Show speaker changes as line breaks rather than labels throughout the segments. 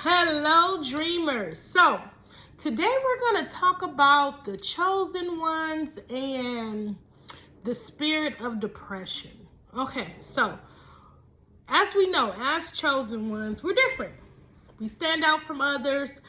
Hello, dreamers. So, today we're going to talk about the chosen ones and the spirit of depression. Okay, so as we know, as chosen ones, we're different. We stand out from others.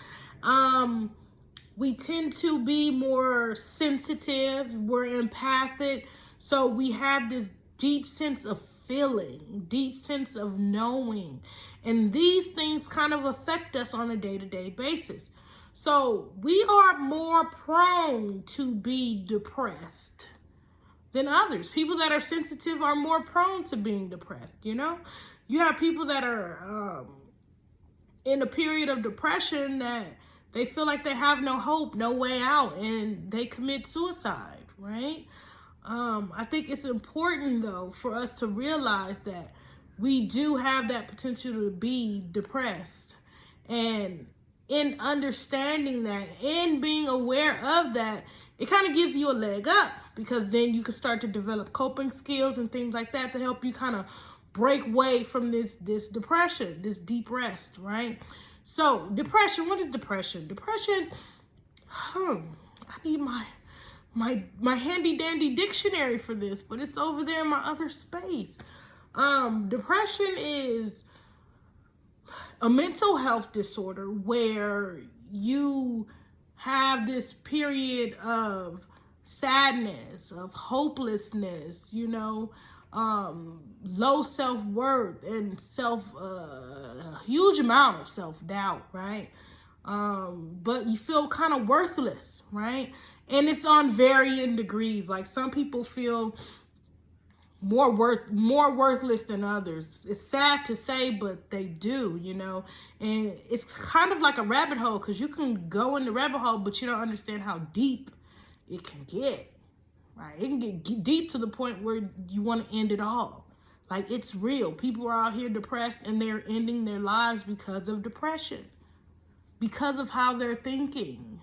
We tend to be more sensitive. We're empathic. So we have this deep sense of feeling, deep sense of knowing. And these things kind of affect us on a day-to-day basis. So we are more prone to be depressed than others. People that are sensitive are more prone to being depressed, you know? You have people that are in a period of depression that they feel like they have no hope, no way out, and they commit suicide, right? I think it's important, though, for us to realize that we do have that potential to be depressed. And in understanding that and being aware of that, it kind of gives you a leg up, because then you can start to develop coping skills and things like that to help you kind of break away from this depression, this deep rest, right? So depression, what is depression? Depression, I need my handy dandy dictionary for this, but it's over there in my other space. Depression is a mental health disorder where you have this period of sadness, of hopelessness, low self-worth and a huge amount of self-doubt, right? But you feel kind of worthless, right? And it's on varying degrees. Like, some people feel more worthless than others. It's sad to say, but they do, and it's kind of like a rabbit hole, because you can go in the rabbit hole, but you don't understand how deep it can get, right? It can get deep to the point where you want to end it all. Like, it's real. People are out here depressed, and they're ending their lives because of depression, because of how they're thinking,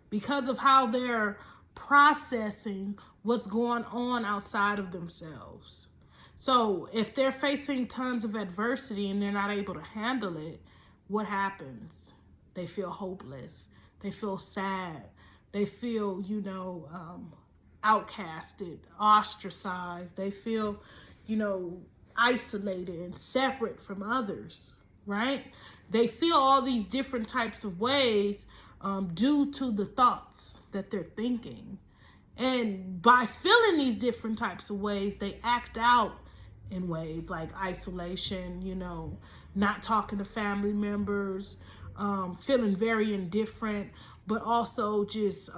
because of how they're processing what's going on outside of themselves. So if they're facing tons of adversity and they're not able to handle it, what happens? They feel hopeless. They feel sad. They feel, outcasted, ostracized. They feel, isolated and separate from others, right? They feel all these different types of ways due to the thoughts that they're thinking. And by feeling these different types of ways, they act out in ways like isolation, not talking to family members, feeling very indifferent, but also just,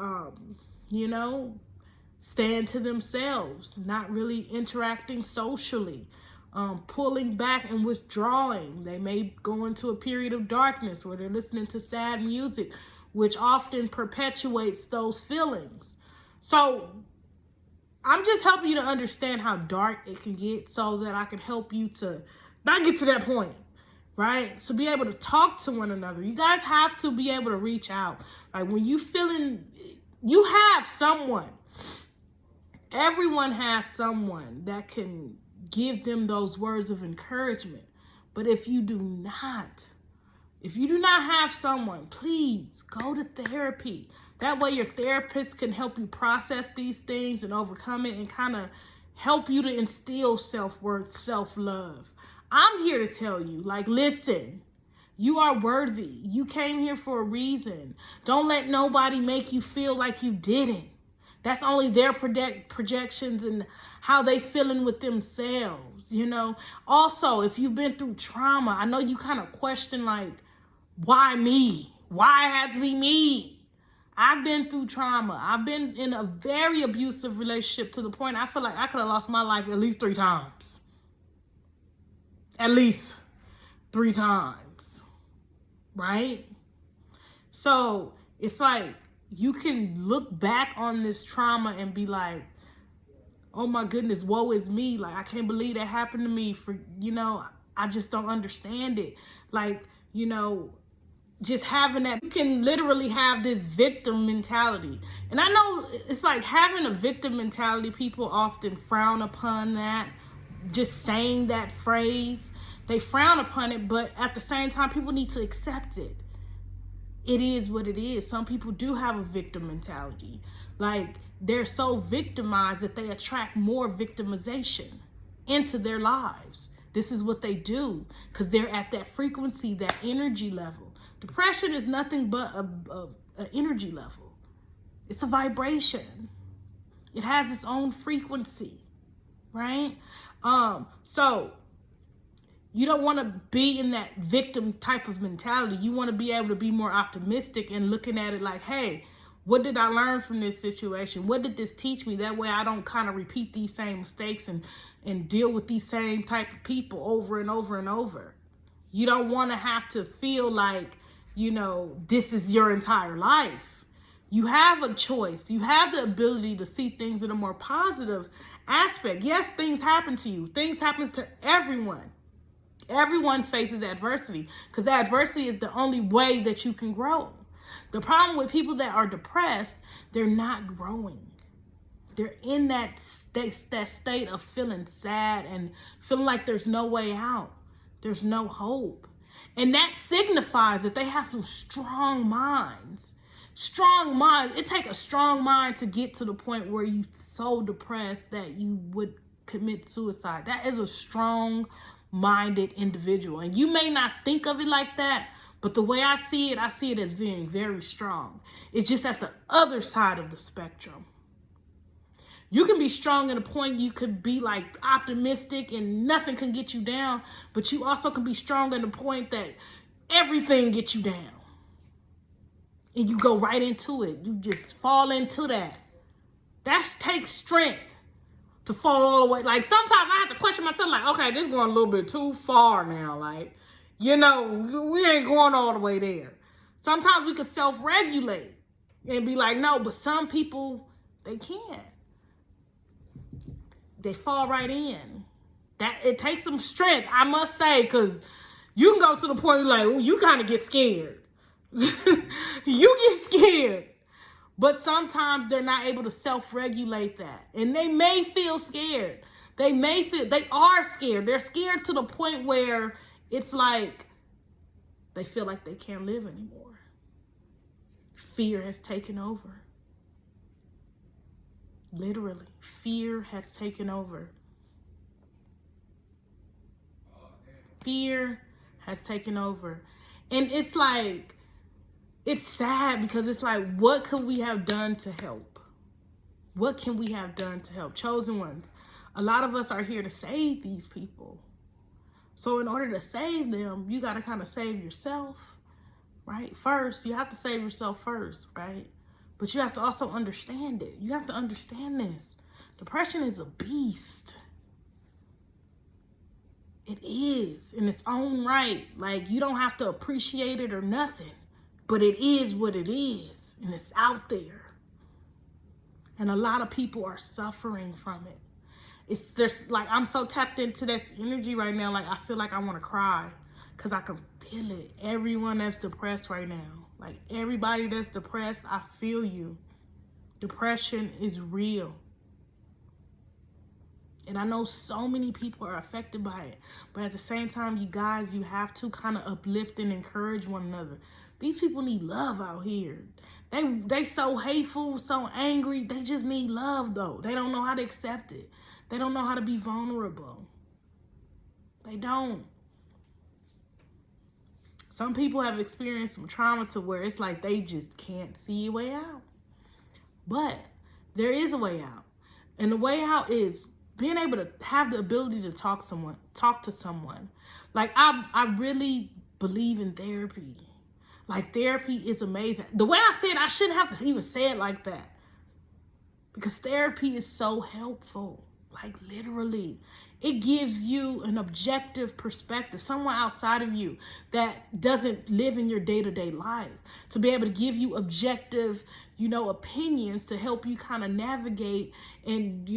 staying to themselves, not really interacting socially, pulling back and withdrawing. They may go into a period of darkness where they're listening to sad music, which often perpetuates those feelings. So I'm just helping you to understand how dark it can get, so that I can help you to not get to that point, right? So be able to talk to one another. You guys have to be able to reach out. Like, when you have someone, everyone has someone that can give them those words of encouragement. But if you do not have someone, please go to therapy. That way your therapist can help you process these things and overcome it, and kind of help you to instill self-worth, self-love. I'm here to tell you, listen, you are worthy. You came here for a reason. Don't let nobody make you feel like you didn't. That's only their projections and how they feeling with themselves, Also, if you've been through trauma, I know you kind of question, why me? Why it had to be me? I've been through trauma. I've been in a very abusive relationship to the point I feel like I could have lost my life at least 3 times. At least 3 times. Right? So it's like, you can look back on this trauma and be like, oh my goodness, woe is me. Like, I can't believe that happened to me. I just don't understand it. Just having that, you can literally have this victim mentality. And I know it's like having a victim mentality, people often frown upon that, just saying that phrase. They frown upon it, but at the same time, people need to accept it. It is what it is. Some people do have a victim mentality. Like, they're so victimized that they attract more victimization into their lives. This is what they do because they're at that frequency, that energy level. Depression is nothing but an energy level. It's a vibration. It has its own frequency, right? So you don't want to be in that victim type of mentality. You want to be able to be more optimistic and looking at it like, hey, what did I learn from this situation? What did this teach me? That way I don't kind of repeat these same mistakes and deal with these same type of people over and over and over. You don't want to have to feel like, this is your entire life. You have a choice. You have the ability to see things in a more positive aspect. Yes, things happen to you. Things happen to everyone. Everyone faces adversity because adversity is the only way that you can grow. The problem with people that are depressed, they're not growing. They're in that state of feeling sad and feeling like there's no way out. There's no hope. And that signifies that they have some strong minds. Strong mind. It takes a strong mind to get to the point where you're so depressed that you would commit suicide. That is a strong-minded individual. And you may not think of it like that, but the way I see it as being very strong. It's just at the other side of the spectrum. You can be strong at a point you could be like optimistic and nothing can get you down, but you also can be strong at a point that everything gets you down. And you go right into it. You just fall into that. That takes strength to fall all the way. Like, sometimes I have to question myself, like, okay, this is going a little bit too far now. Like, we ain't going all the way there. Sometimes we could self-regulate and be like, no, but some people, they can't. They fall right in. That it takes some strength, I must say, because you can go to the point like, you kind of get scared. You get scared. But sometimes they're not able to self-regulate that. And they may feel scared. They are scared. They're scared to the point where it's like they feel like they can't live anymore. Fear has taken over. Literally, fear has taken over. Fear has taken over. And it's like, it's sad because it's like, what could we have done to help? What can we have done to help? Chosen ones. A lot of us are here to save these people. So in order to save them, you got to kind of save yourself, right? First, you have to save yourself first, right? But you have to also understand it. You have to understand this. Depression is a beast. It is in its own right. Like, you don't have to appreciate it or nothing. But it is what it is, and it's out there. And a lot of people are suffering from it. It's just like, I'm so tapped into this energy right now, like I feel like I want to cry because I can feel it. Everyone that's depressed right now, like everybody that's depressed, I feel you. Depression is real. And I know so many people are affected by it. But at the same time, you guys, you have to kind of uplift and encourage one another. These people need love out here. They so hateful, so angry. They just need love, though. They don't know how to accept it. They don't know how to be vulnerable. They don't. Some people have experienced some trauma to where it's like they just can't see a way out. But there is a way out. And the way out is being able to have the ability to talk to someone. Like, I really believe in therapy. Like, therapy is amazing. The way I said, I shouldn't have to even say it like that. Because therapy is so helpful. Like, literally. It gives you an objective perspective, someone outside of you that doesn't live in your day-to-day life, to be able to give you objective, opinions to help you kind of navigate and,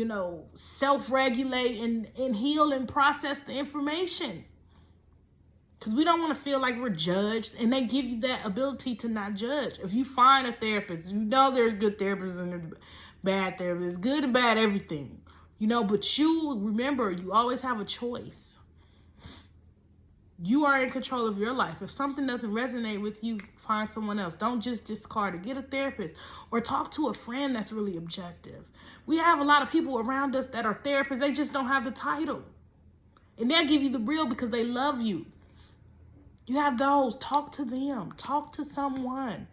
self-regulate and heal and process the information. Because we don't want to feel like we're judged, and they give you that ability to not judge. If you find a therapist, there's good therapists and there's bad therapists, good and bad everything. But you remember, you always have a choice. You are in control of your life. If something doesn't resonate with you, find someone else. Don't just discard it. Get a therapist or talk to a friend that's really objective. We have a lot of people around us that are therapists. They just don't have the title. And they'll give you the real because they love you. You have those. Talk to them. Talk to someone.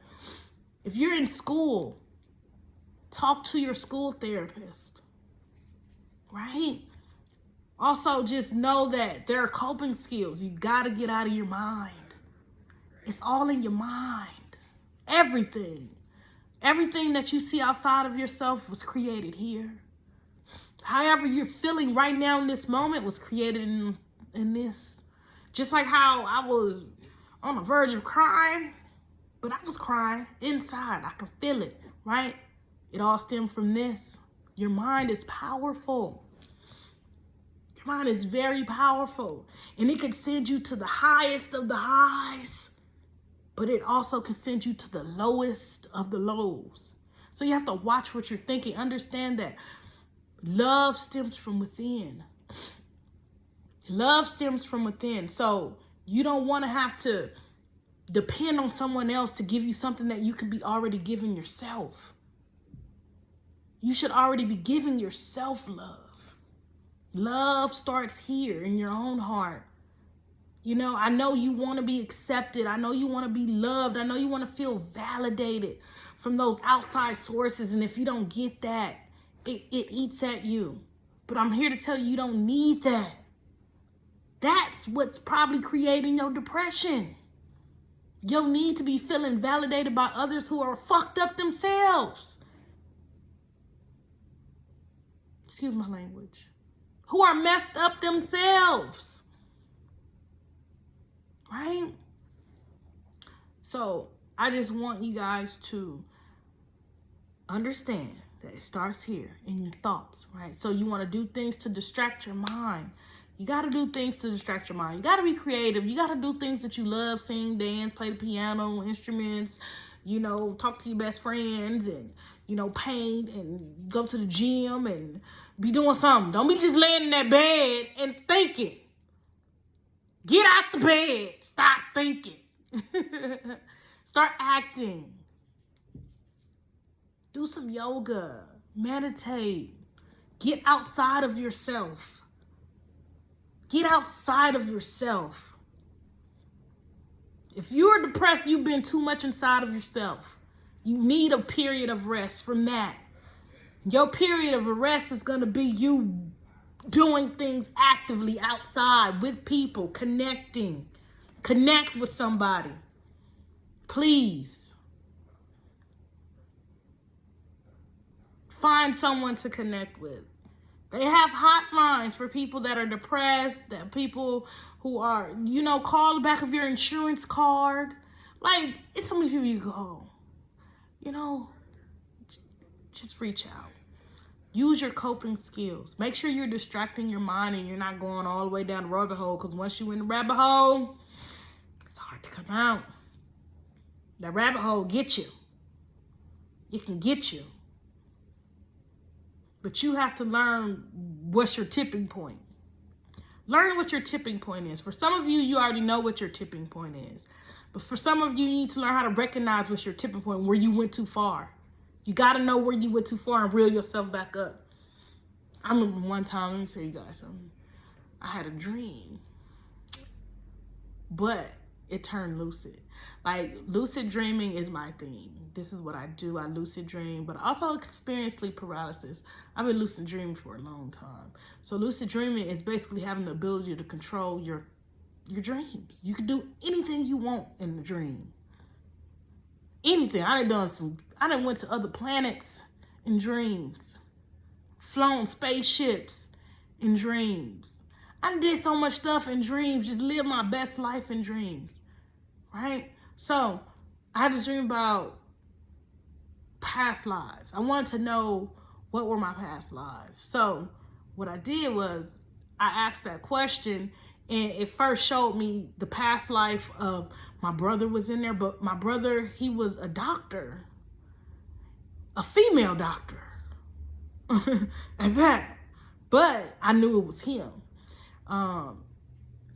If you're in school, talk to your school therapist. Right? Also, just know that there are coping skills. You got to get out of your mind. It's all in your mind. Everything. Everything that you see outside of yourself was created here. However you're feeling right now in this moment was created in this. Just like how I was on the verge of crying, but I was crying inside. I can feel it, right? It all stemmed from this. Your mind is powerful. Mind is very powerful, and it can send you to the highest of the highs, but it also can send you to the lowest of the lows. So you have to watch what you're thinking. Understand that love stems from within. Love stems from within. So you don't want to have to depend on someone else to give you something that you can be already giving yourself. You should already be giving yourself love. Love starts here in your own heart. You know, I know you want to be accepted. I know you want to be loved. I know you want to feel validated from those outside sources. And if you don't get that, it eats at you. But I'm here to tell you, you don't need that. That's what's probably creating your depression. You'll need to be feeling validated by others who are fucked up themselves. Excuse my language. Who are messed up themselves. Right? So I just want you guys to understand that it starts here in your thoughts, right? So you want to do things to distract your mind. You got to do things to distract your mind. You got to be creative. You got to do things that you love, sing, dance, play the piano, instruments, you know, talk to your best friends and, you know, paint and go to the gym and be doing something. Don't be just laying in that bed and thinking. Get out the bed. Stop thinking. Start acting. Do some yoga. Meditate. Get outside of yourself. Get outside of yourself. If you're depressed, you've been too much inside of yourself. You need a period of rest from that. Your period of rest is going to be you doing things actively outside with people, connecting. Connect with somebody. Please. Find someone to connect with. They have hotlines for people that are depressed, that people who are, you know, call the back of your insurance card. Like, it's so many people you call. You know, just reach out. Use your coping skills. Make sure you're distracting your mind and you're not going all the way down the rabbit hole, because once you're in the rabbit hole, it's hard to come out. That rabbit hole gets you. It can get you. But you have to learn what's your tipping point. Learn what your tipping point is. For some of you, you already know what your tipping point is. But for some of you, you need to learn how to recognize what's your tipping point, where you went too far. You got to know where you went too far and reel yourself back up. I remember one time, let me tell you guys something. I had a dream, but it turned lucid. Like, lucid dreaming is my thing. This is what I do. I lucid dream, but I also experience sleep paralysis. I've been lucid dreaming for a long time. So lucid dreaming is basically having the ability to control your dreams. You can do anything you want in the dream. Anything. I done went to other planets in dreams. Flown spaceships in dreams. I did so much stuff in dreams. Just live my best life in dreams. Right? So I had this dream about past lives. I wanted to know what were my past lives. So what I did was I asked that question, and it first showed me the past life of my brother was in there, but my brother, he was a doctor, a female doctor at that, but I knew it was him.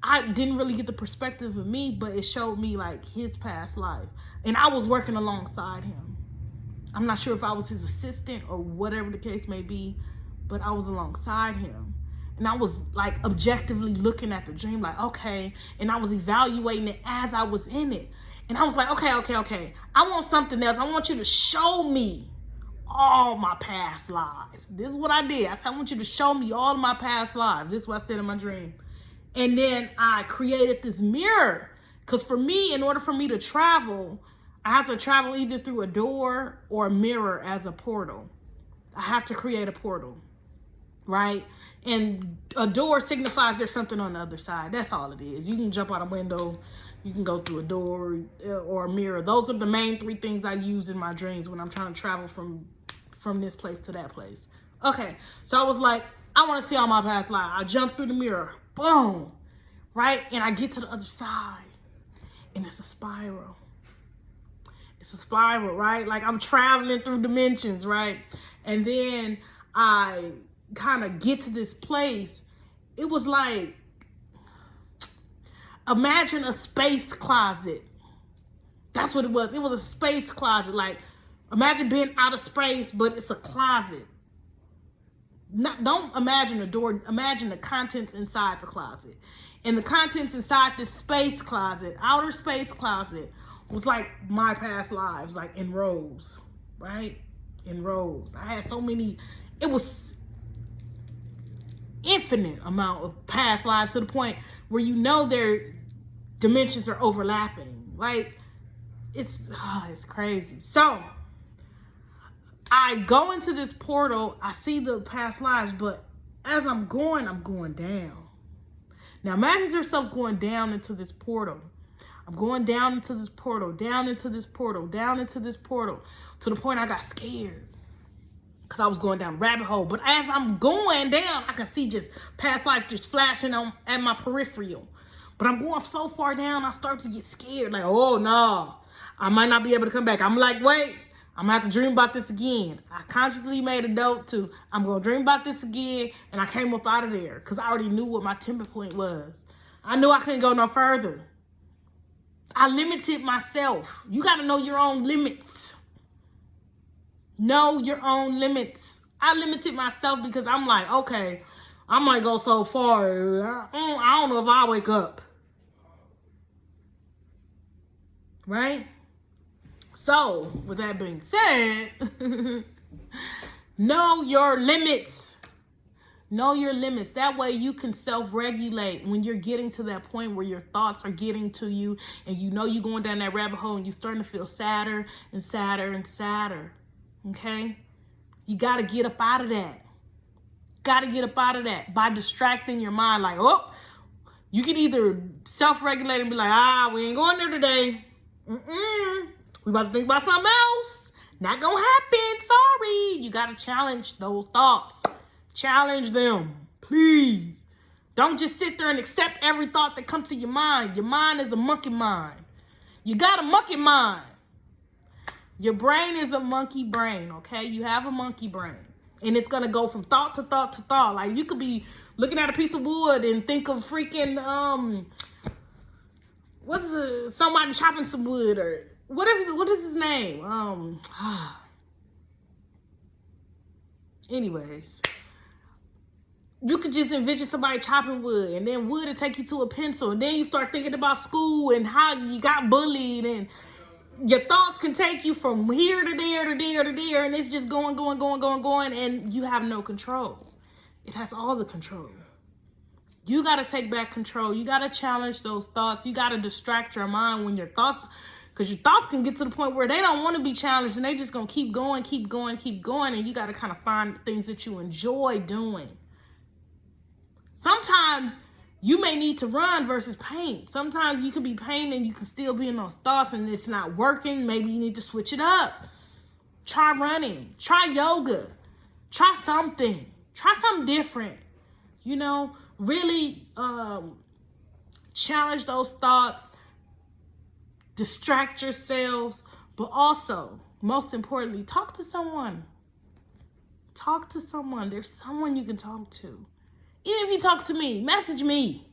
I didn't really get the perspective of me, but it showed me like his past life. And I was working alongside him. I'm not sure if I was his assistant or whatever the case may be, but I was alongside him. And I was like objectively looking at the dream like, okay. And I was evaluating it as I was in it. And I was like, okay. I want something else. I want you to show me all my past lives. This is what I did. I said, I want you to show me all of my past lives. This is what I said in my dream. And then I created this mirror. Because for me, in order for me to travel, I have to travel either through a door or a mirror as a portal. I have to create a portal, right? And a door signifies there's something on the other side. That's all it is. You can jump out a window. You can go through a door or a mirror. Those are the main three things I use in my dreams when I'm trying to travel from this place to that place. Okay, so I was like, I want to see all my past lives. I jump through the mirror. Boom. Right? And I get to the other side. And it's a spiral. It's a spiral, right? Like I'm traveling through dimensions, right? And then I kind of get to this place. It was like, imagine a space closet. That's what it was. It was a space closet. Like, imagine being out of space, but it's a closet. Don't imagine a door. Imagine the contents inside the closet. And the contents inside this space closet, outer space closet, was like my past lives, like in rows, right? In rows. I had so many. It was infinite amount of past lives to the point where you know their dimensions are overlapping. Like, it's crazy. So I go into this portal, I see the past lives, but as I'm going down. Now imagine yourself going down into this portal. I'm going down into this portal, down into this portal, down into this portal, to the point I got scared because I was going down a rabbit hole. But as I'm going down, I can see just past life just flashing at my peripheral. But I'm going so far down, I start to get scared. Like, oh no, I might not be able to come back. I'm like, wait, I'm gonna have to dream about this again. I consciously made a note to, I'm gonna dream about this again. And I came up out of there because I already knew what my timber point was. I knew I couldn't go no further. I limited myself. You got to know your own limits. Know your own limits. I limited myself because I'm like, okay, I might go so far. I don't know if I'll wake up. Right? So, with that being said, know your limits. Know your limits. That way you can self-regulate when you're getting to that point where your thoughts are getting to you and you know you're going down that rabbit hole and you're starting to feel sadder and sadder and sadder. Okay? You got to get up out of that. Got to get up out of that by distracting your mind. Like, oh, you can either self-regulate and be like, we ain't going there today. We about to think about something else. Not going to happen. Sorry. You got to challenge those thoughts. Challenge them, please. Don't just sit there and accept every thought that comes to your mind. Your mind is a monkey mind. You got a monkey mind. Your brain is a monkey brain, okay? You have a monkey brain. And it's going to go from thought to thought to thought. Like, you could be looking at a piece of wood and think of freaking, somebody chopping some wood or what is his name? Anyways. You could just envision somebody chopping wood, and then wood will take you to a pencil, and then you start thinking about school and how you got bullied, and your thoughts can take you from here to there to there to there, and it's just going, and you have no control. It has all the control. You got to take back control. You got to challenge those thoughts. You got to distract your mind when your thoughts, because your thoughts can get to the point where they don't want to be challenged, and they just going to keep going, and you got to kind of find things that you enjoy doing. Sometimes you may need to run versus paint. Sometimes you could be painting and you can still be in those thoughts and it's not working. Maybe you need to switch it up. Try running. Try yoga. Try something. Try something different. You know, really challenge those thoughts. Distract yourselves. But also, most importantly, talk to someone. Talk to someone. There's someone you can talk to. Even if you talk to me, message me.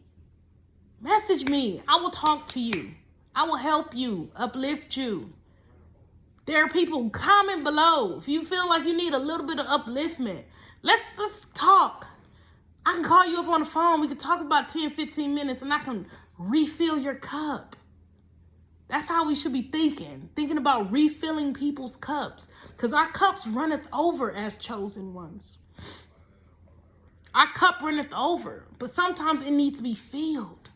Message me. I will talk to you. I will help you, uplift you. There are people, comment below. If you feel like you need a little bit of upliftment, let's just talk. I can call you up on the phone. We can talk about 10, 15 minutes and I can refill your cup. That's how we should be thinking about refilling people's cups, because our cups runneth over as chosen ones. Our cup runneth over, but sometimes it needs to be filled.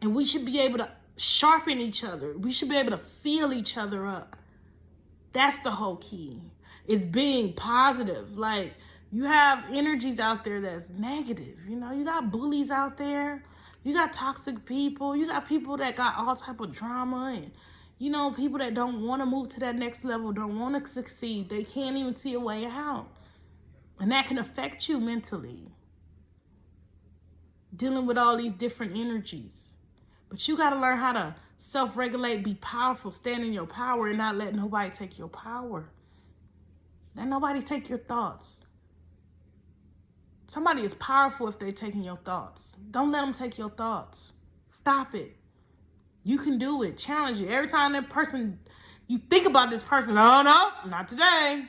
And we should be able to sharpen each other. We should be able to fill each other up. That's the whole key, is being positive. Like, you have energies out there that's negative. You know, you got bullies out there. You got toxic people. You got people that got all type of drama, and, you know, people that don't want to move to that next level, don't want to succeed. They can't even see a way out. And that can affect you mentally, dealing with all these different energies. But you got to learn how to self-regulate, be powerful, stand in your power, and not let nobody take your power. Let nobody take your thoughts. Somebody is powerful if they're taking your thoughts. Don't let them take your thoughts. Stop it. You can do it. Challenge it. Every time that person, you think about this person, oh no, not today.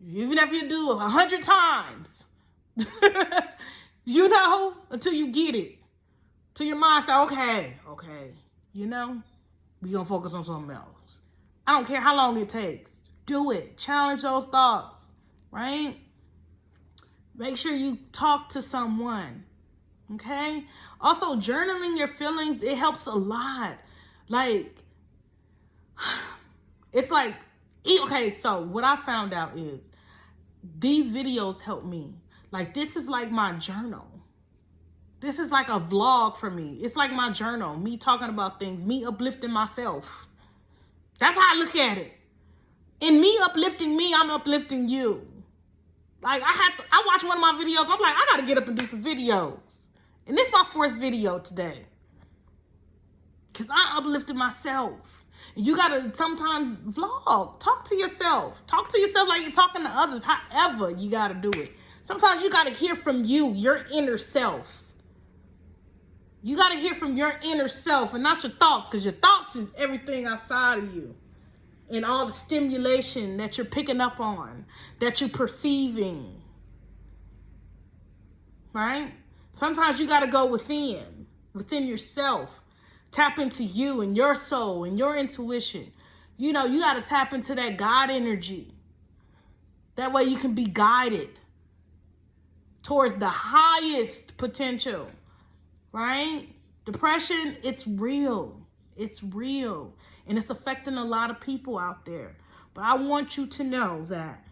Even if you do 100 times, you know, until you get it. Till your mind say, okay, you know, we gonna focus on something else. I don't care how long it takes. Do it. Challenge those thoughts, right? Make sure you talk to someone, okay? Also, journaling your feelings, it helps a lot. Like, it's like, okay, so what I found out is these videos help me. Like, this is like my journal. This is like a vlog for me. It's like my journal, me talking about things, me uplifting myself. That's how I look at it. In me uplifting me, I'm uplifting you. Like, I watch one of my videos, I'm like, I gotta get up and do some videos. And this is my 4th video today, because I uplifted myself. And you gotta sometimes vlog, talk to yourself. Talk to yourself like you're talking to others, however you gotta do it. Sometimes you gotta hear from you, your inner self. You got to hear from your inner self and not your thoughts, because your thoughts is everything outside of you and all the stimulation that you're picking up on, that you're perceiving, right? Sometimes you got to go within yourself, tap into you and your soul and your intuition. You know, you got to tap into that God energy. That way you can be guided towards the highest potential. Right? Depression, it's real. It's real. And it's affecting a lot of people out there. But I want you to know that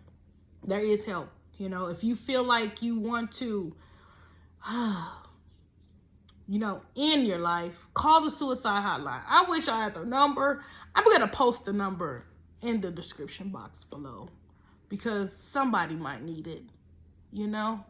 there is help. You know, if you feel like you want to, you know, end your life, call the suicide hotline. I wish I had the number. I'm going to post the number in the description box below, because somebody might need it, you know?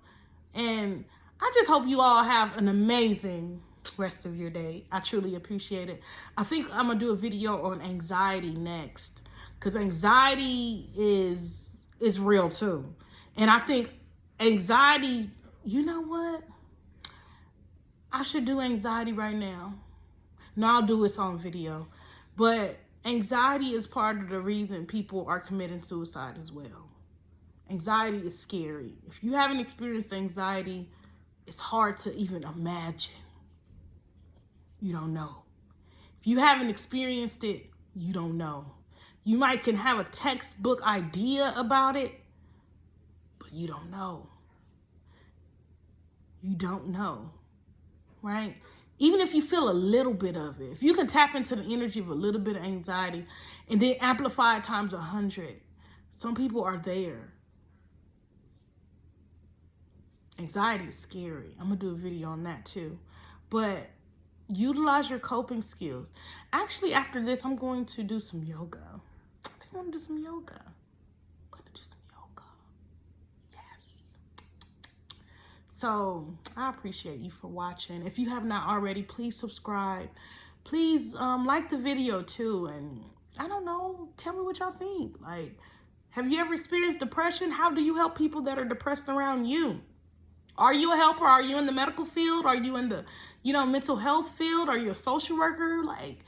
And I just hope you all have an amazing rest of your day. I truly appreciate it. I think I'm going to do a video on anxiety next, because anxiety is real too. And I think anxiety, you know what? I should do anxiety right now. No, I'll do it on video. But anxiety is part of the reason people are committing suicide as well. Anxiety is scary. If you haven't experienced anxiety, it's hard to even imagine. You don't know. If you haven't experienced it, you don't know. You might can have a textbook idea about it, but you don't know. You don't know, right? Even if you feel a little bit of it, if you can tap into the energy of a little bit of anxiety and then amplify it times 100, some people are there. Anxiety is scary. I'm going to do a video on that too. But utilize your coping skills. Actually, after this, I'm going to do some yoga. I think I'm going to do some yoga. I'm going to do some yoga. Yes. So, I appreciate you for watching. If you have not already, please subscribe. Please like the video too. And I don't know, tell me what y'all think. Like, have you ever experienced depression? How do you help people that are depressed around you? Are you a helper? Are you in the medical field? Are you in the, mental health field? Are you a social worker? Like,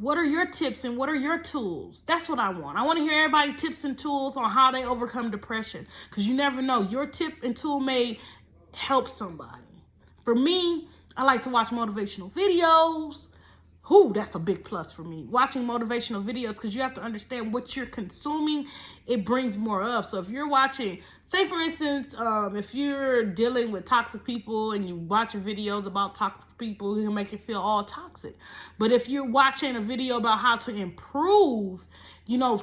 what are your tips and what are your tools? That's what I want. I want to hear everybody tips and tools on how they overcome depression, because you never know. Your tip and tool may help somebody. For me, I like to watch motivational videos. That's a big plus for me. Watching motivational videos, because you have to understand what you're consuming, it brings more of. So if you're watching, say for instance, if you're dealing with toxic people and you watching videos about toxic people, it'll make you feel all toxic. But if you're watching a video about how to improve,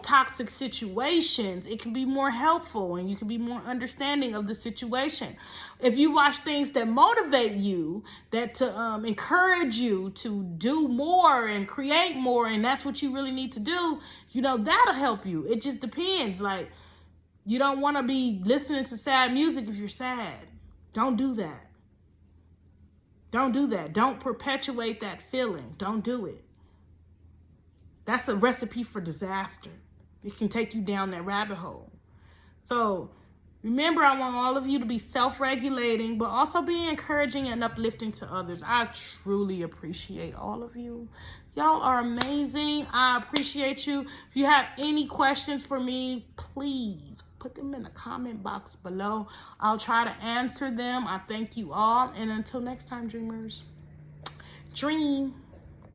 toxic situations, it can be more helpful and you can be more understanding of the situation. If you watch things that motivate you, that to encourage you to do more and create more, and that's what you really need to do, that'll help you. It just depends. Like, you don't want to be listening to sad music if you're sad. Don't do that. Don't do that. Don't perpetuate that feeling. Don't do it. That's a recipe for disaster. It can take you down that rabbit hole. So remember, I want all of you to be self-regulating, but also be encouraging and uplifting to others. I truly appreciate all of you. Y'all are amazing. I appreciate you. If you have any questions for me, please put them in the comment box below. I'll try to answer them. I thank you all. And until next time, dreamers, dream.